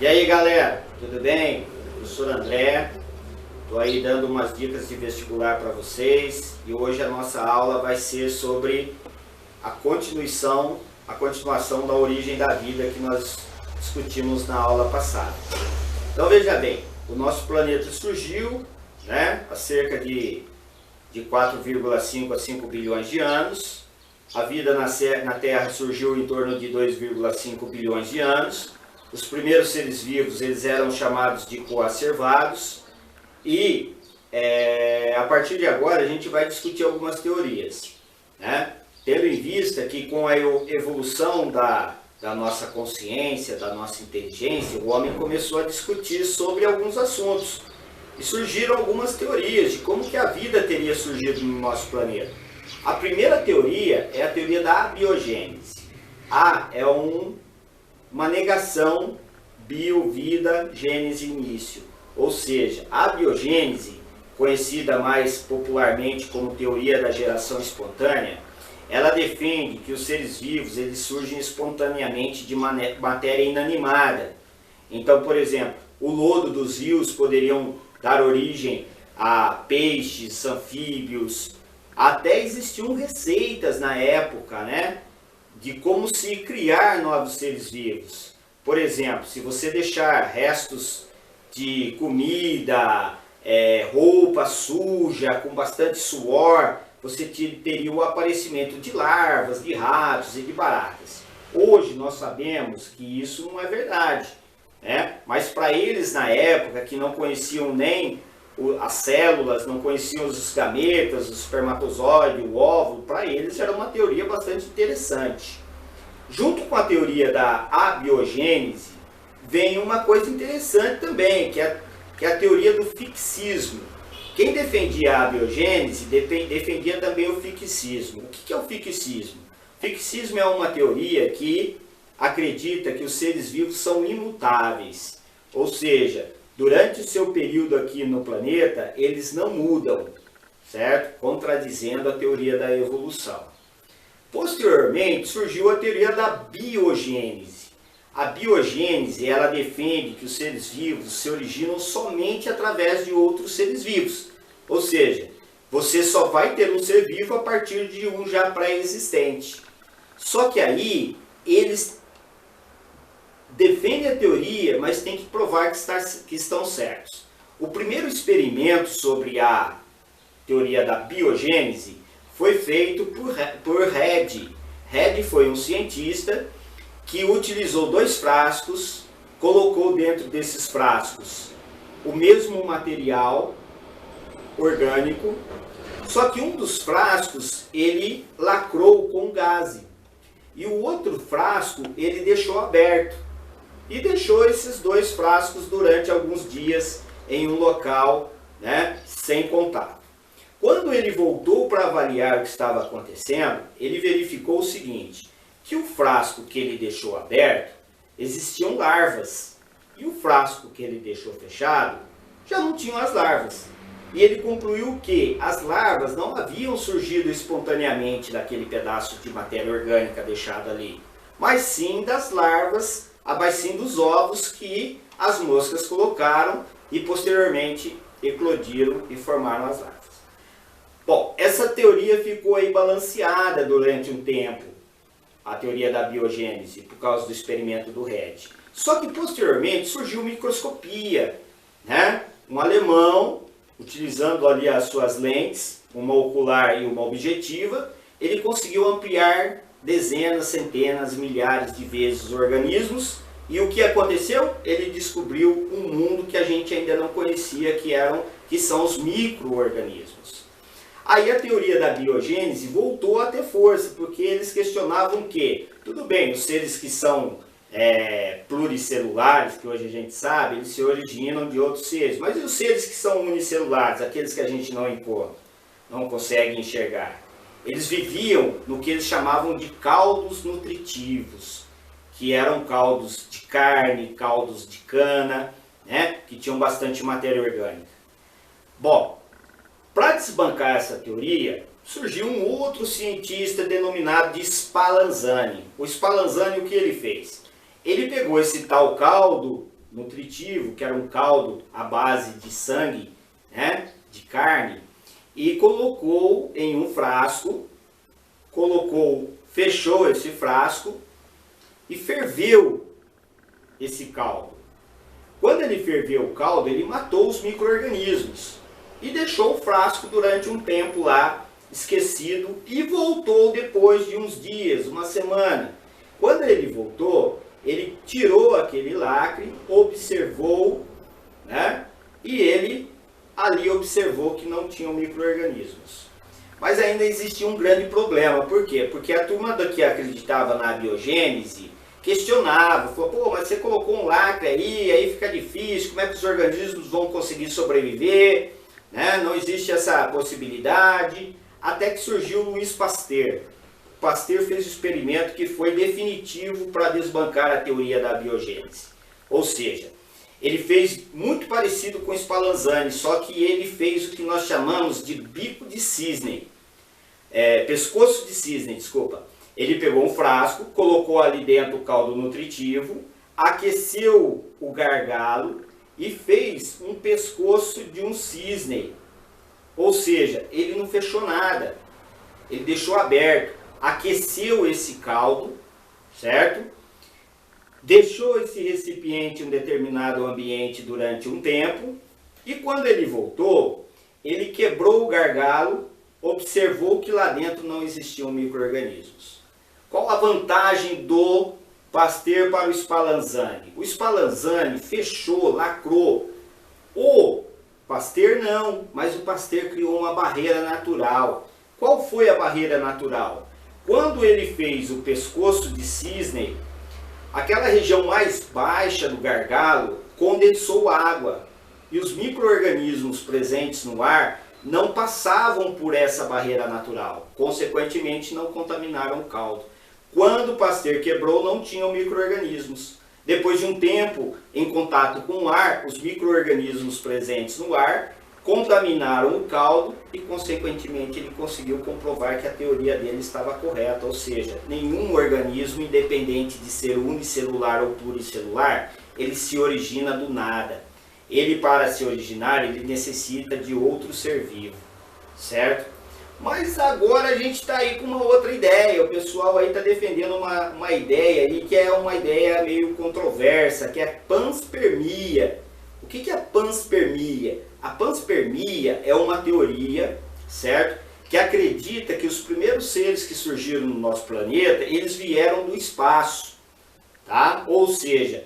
E aí galera, tudo bem? Professor André, estou aí dando umas dicas de vestibular para vocês e hoje a nossa aula vai ser sobre a continuação da origem da vida que nós discutimos na aula passada. Então veja bem, o nosso planeta surgiu, né, há cerca de 4,5 a 5 bilhões de anos. A vida na Terra surgiu em torno de 2,5 bilhões de anos. Os primeiros seres vivos eles eram chamados de coacervados e a partir de agora a gente vai discutir algumas teorias, né? Tendo em vista que com a evolução da nossa consciência, da nossa inteligência, o homem começou a discutir sobre alguns assuntos e surgiram algumas teorias de como que a vida teria surgido no nosso planeta. A primeira teoria é a teoria da abiogênese. A é uma negação, bio, vida, gênese, início. Ou seja, a abiogênese, conhecida mais popularmente como teoria da geração espontânea, ela defende que os seres vivos eles surgem espontaneamente de matéria inanimada. Então, por exemplo, o lodo dos rios poderiam dar origem a peixes, anfíbios. Até existiam receitas na época, né, de como se criar novos seres vivos. Por exemplo, se você deixar restos de comida, roupa suja, com bastante suor, você teria o aparecimento de larvas, de ratos e de baratas. Hoje nós sabemos que isso não é verdade, né? Mas para eles na época, que não conheciam nem as células, não conheciam os gametas, o espermatozoide, o óvulo, para eles era uma teoria bastante interessante. Junto com a teoria da abiogênese, vem uma coisa interessante também, que é a teoria do fixismo. Quem defendia a abiogênese defendia também o fixismo. O que é o fixismo? O fixismo é uma teoria que acredita que os seres vivos são imutáveis, ou seja, durante o seu período aqui no planeta, eles não mudam, certo? Contradizendo a teoria da evolução. Posteriormente, surgiu a teoria da biogênese. A biogênese, ela defende que os seres vivos se originam somente através de outros seres vivos. Ou seja, você só vai ter um ser vivo a partir de um já pré-existente. Só que aí, eles defendem a teoria, mas tem que provar que estão certos. O primeiro experimento sobre a teoria da biogênese foi feito por Redd. Redd foi um cientista que utilizou 2 frascos, colocou dentro desses frascos o mesmo material orgânico, só que um dos frascos ele lacrou com gaze e o outro frasco ele deixou aberto. E deixou esses 2 frascos durante alguns dias em um local, né, sem contato. Quando ele voltou para avaliar o que estava acontecendo, ele verificou o seguinte, que o frasco que ele deixou aberto, existiam larvas. E o frasco que ele deixou fechado, já não tinham as larvas. E ele concluiu que as larvas não haviam surgido espontaneamente daquele pedaço de matéria orgânica deixado ali, mas sim das larvas, mas sim dos ovos que as moscas colocaram e posteriormente eclodiram e formaram as larvas. Bom, essa teoria ficou aí balanceada durante um tempo, a teoria da biogênese, por causa do experimento do Redd. Só que posteriormente surgiu microscopia, né? Um alemão, utilizando ali as suas lentes, uma ocular e uma objetiva, ele conseguiu ampliar dezenas, centenas, milhares de vezes os organismos. E o que aconteceu? Ele descobriu um mundo que a gente ainda não conhecia, que são os micro-organismos. Aí a teoria da biogênese voltou a ter força, porque eles questionavam que, tudo bem, os seres que são pluricelulares, que hoje a gente sabe, eles se originam de outros seres. Mas e os seres que são unicelulares, aqueles que a gente não consegue enxergar? Eles viviam no que eles chamavam de caldos nutritivos, que eram caldos de carne, caldos de cana, né, que tinham bastante matéria orgânica. Bom, para desbancar essa teoria, surgiu um outro cientista denominado de Spallanzani. O Spallanzani, o que ele fez? Ele pegou esse tal caldo nutritivo, que era um caldo à base de sangue, né, de carne, e colocou em um frasco, fechou esse frasco e ferveu esse caldo. Quando ele ferveu o caldo, ele matou os micro-organismos e deixou o frasco durante um tempo lá, esquecido, e voltou depois de uns dias, uma semana. Quando ele voltou, ele tirou aquele lacre, observou, né? E ele ali observou que não tinham micro-organismos. Mas ainda existia um grande problema. Por quê? Porque a turma que acreditava na abiogênese questionava, falou, pô, mas você colocou um lacre aí fica difícil, como é que os organismos vão conseguir sobreviver? Né? Não existe essa possibilidade. Até que surgiu Louis Pasteur. Pasteur fez um experimento que foi definitivo para desbancar a teoria da abiogênese. Ou seja, ele fez muito parecido com Spallanzani, só que ele fez o que nós chamamos de bico de cisne. Pescoço de cisne, desculpa. Ele pegou um frasco, colocou ali dentro o caldo nutritivo, aqueceu o gargalo e fez um pescoço de um cisne. Ou seja, ele não fechou nada, ele deixou aberto, aqueceu esse caldo, certo? Deixou esse recipiente em um determinado ambiente durante um tempo e quando ele voltou, ele quebrou o gargalo, observou que lá dentro não existiam micro-organismos. Qual a vantagem do Pasteur para o Spallanzani? O Spallanzani fechou, lacrou. O Pasteur não, mas o Pasteur criou uma barreira natural. Qual foi a barreira natural? Quando ele fez o pescoço de cisne, aquela região mais baixa do gargalo condensou água e os micro-organismos presentes no ar não passavam por essa barreira natural, consequentemente não contaminaram o caldo. Quando o Pasteur quebrou, não tinham micro-organismos. Depois de um tempo em contato com o ar, os micro-organismos presentes no ar contaminaram o caldo e, consequentemente, ele conseguiu comprovar que a teoria dele estava correta, ou seja, nenhum organismo, independente de ser unicelular ou pluricelular, ele se origina do nada. Ele, para se originar, ele necessita de outro ser vivo, certo? Mas agora a gente está aí com uma outra ideia, o pessoal aí está defendendo uma ideia aí que é uma ideia meio controversa, que é panspermia. O que é a panspermia? A panspermia é uma teoria, certo? Que acredita que os primeiros seres que surgiram no nosso planeta, eles vieram do espaço, tá? Ou seja,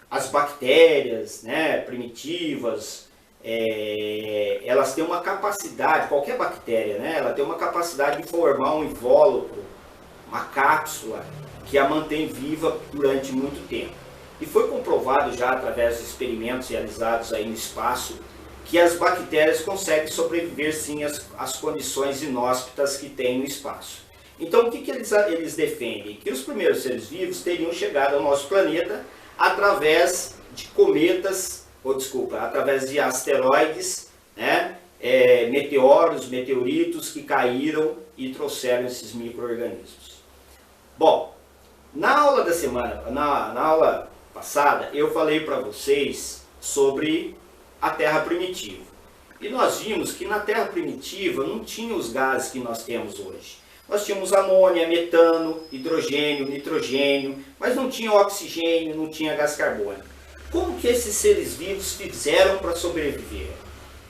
as bactérias, né, primitivas, elas têm uma capacidade, qualquer bactéria, né, ela tem uma capacidade de formar um invólucro, uma cápsula, que a mantém viva durante muito tempo. E foi comprovado já através de experimentos realizados aí no espaço que as bactérias conseguem sobreviver sim às condições inóspitas que tem no espaço. Então o que eles defendem? Que os primeiros seres vivos teriam chegado ao nosso planeta através de cometas, através de asteroides, né? Meteoros, meteoritos que caíram e trouxeram esses micro-organismos. Bom, na aula passada, eu falei para vocês sobre a Terra primitiva. E nós vimos que na Terra primitiva não tinha os gases que nós temos hoje. Nós tínhamos amônia, metano, hidrogênio, nitrogênio, mas não tinha oxigênio, não tinha gás carbônico. Como que esses seres vivos fizeram para sobreviver?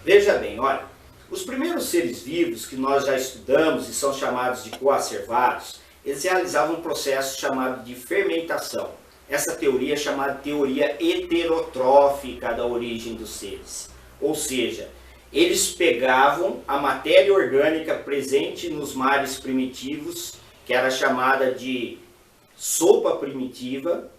Veja bem, olha, os primeiros seres vivos que nós já estudamos e são chamados de coacervados, eles realizavam um processo chamado de fermentação. Essa teoria é chamada teoria heterotrófica da origem dos seres. Ou seja, eles pegavam a matéria orgânica presente nos mares primitivos, que era chamada de sopa primitiva,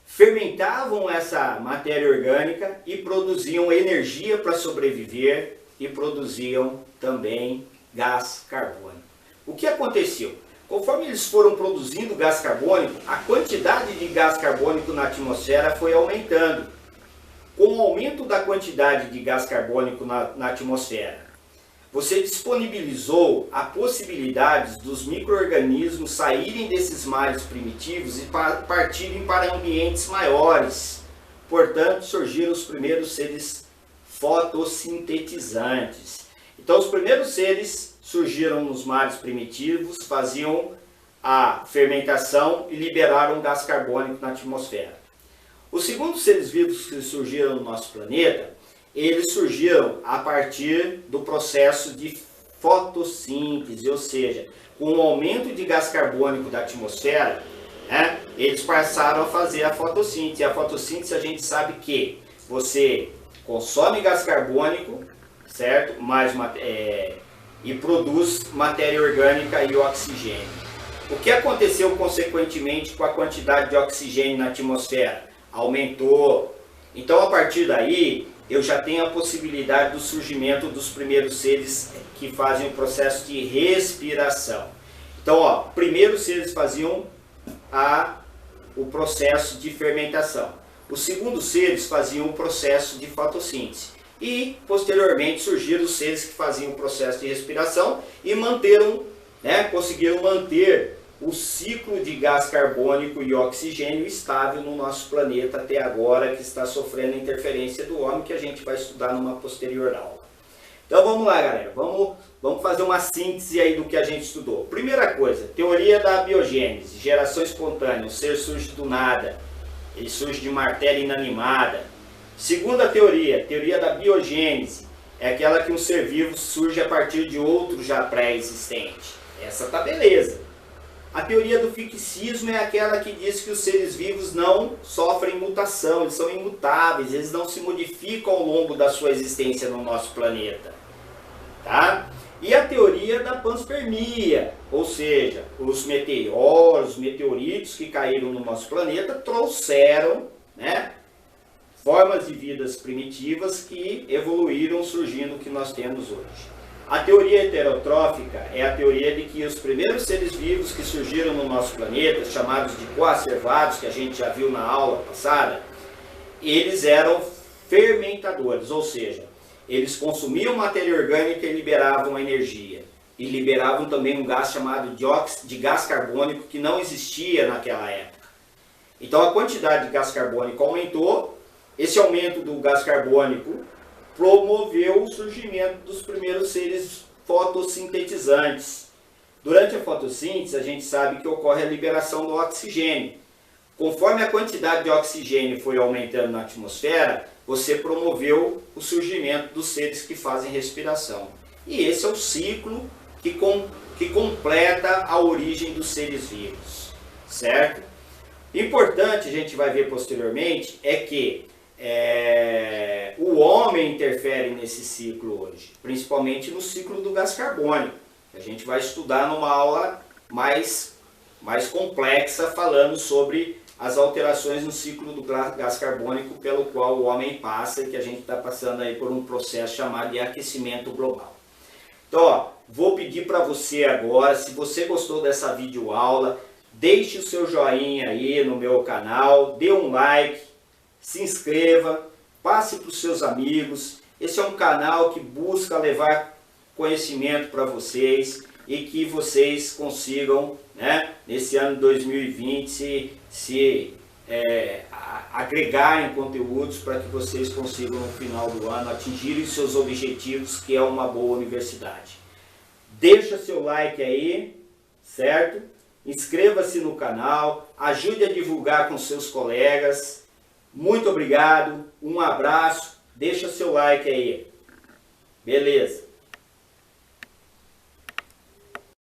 fermentavam essa matéria orgânica e produziam energia para sobreviver e produziam também gás carbônico. O que aconteceu? Conforme eles foram produzindo gás carbônico, a quantidade de gás carbônico na atmosfera foi aumentando. Com o aumento da quantidade de gás carbônico na atmosfera, você disponibilizou a possibilidade dos micro-organismos saírem desses mares primitivos e partirem para ambientes maiores. Portanto, surgiram os primeiros seres fotossintetizantes. Então, os primeiros seres surgiram nos mares primitivos, faziam a fermentação e liberaram gás carbônico na atmosfera. Os segundos seres vivos que surgiram no nosso planeta, eles surgiram a partir do processo de fotossíntese, ou seja, com o aumento de gás carbônico da atmosfera, né, eles passaram a fazer a fotossíntese. A fotossíntese, a gente sabe que você consome gás carbônico, certo? E produz matéria orgânica e oxigênio. O que aconteceu consequentemente com a quantidade de oxigênio na atmosfera? Aumentou. Então, a partir daí, eu já tenho a possibilidade do surgimento dos primeiros seres que fazem o processo de respiração. Então, ó, primeiros seres faziam o processo de fermentação. Os segundos seres faziam o processo de fotossíntese. E, posteriormente, surgiram os seres que faziam o processo de respiração e conseguiram manter o ciclo de gás carbônico e oxigênio estável no nosso planeta até agora, que está sofrendo a interferência do homem, que a gente vai estudar numa posterior aula. Então vamos lá, galera, vamos fazer uma síntese aí do que a gente estudou. Primeira coisa, teoria da biogênese, geração espontânea, o ser surge do nada, ele surge de matéria inanimada. Segunda teoria, teoria da biogênese, é aquela que um ser vivo surge a partir de outro já pré-existente. Essa tá beleza. A teoria do fixismo é aquela que diz que os seres vivos não sofrem mutação, eles são imutáveis, eles não se modificam ao longo da sua existência no nosso planeta. Tá? E a teoria da panspermia, ou seja, os meteoros, meteoritos que caíram no nosso planeta trouxeram, formas de vidas primitivas que evoluíram surgindo o que nós temos hoje. A teoria heterotrófica é a teoria de que os primeiros seres vivos que surgiram no nosso planeta, chamados de coacervados, que a gente já viu na aula passada, eles eram fermentadores, ou seja, eles consumiam matéria orgânica e liberavam energia. E liberavam também um gás chamado de gás carbônico que não existia naquela época. Então a quantidade de gás carbônico aumentou, esse aumento do gás carbônico promoveu o surgimento dos primeiros seres fotossintetizantes. Durante a fotossíntese, a gente sabe que ocorre a liberação do oxigênio. Conforme a quantidade de oxigênio foi aumentando na atmosfera, você promoveu o surgimento dos seres que fazem respiração. E esse é o ciclo que completa a origem dos seres vivos, certo? Importante, a gente vai ver posteriormente, é que o homem interfere nesse ciclo hoje, principalmente no ciclo do gás carbônico. A gente vai estudar numa aula mais complexa, falando sobre as alterações no ciclo do gás carbônico pelo qual o homem passa e que a gente está passando aí por um processo chamado de aquecimento global. Então, ó, vou pedir para você agora, se você gostou dessa videoaula, deixe o seu joinha aí no meu canal, dê um like, se inscreva, passe para os seus amigos. Esse é um canal que busca levar conhecimento para vocês e que vocês consigam, nesse ano de 2020, agregar em conteúdos para que vocês consigam, no final do ano, atingirem seus objetivos, que é uma boa universidade. Deixa seu like aí, certo? Inscreva-se no canal, ajude a divulgar com seus colegas. Muito obrigado, um abraço, deixa seu like aí. Beleza.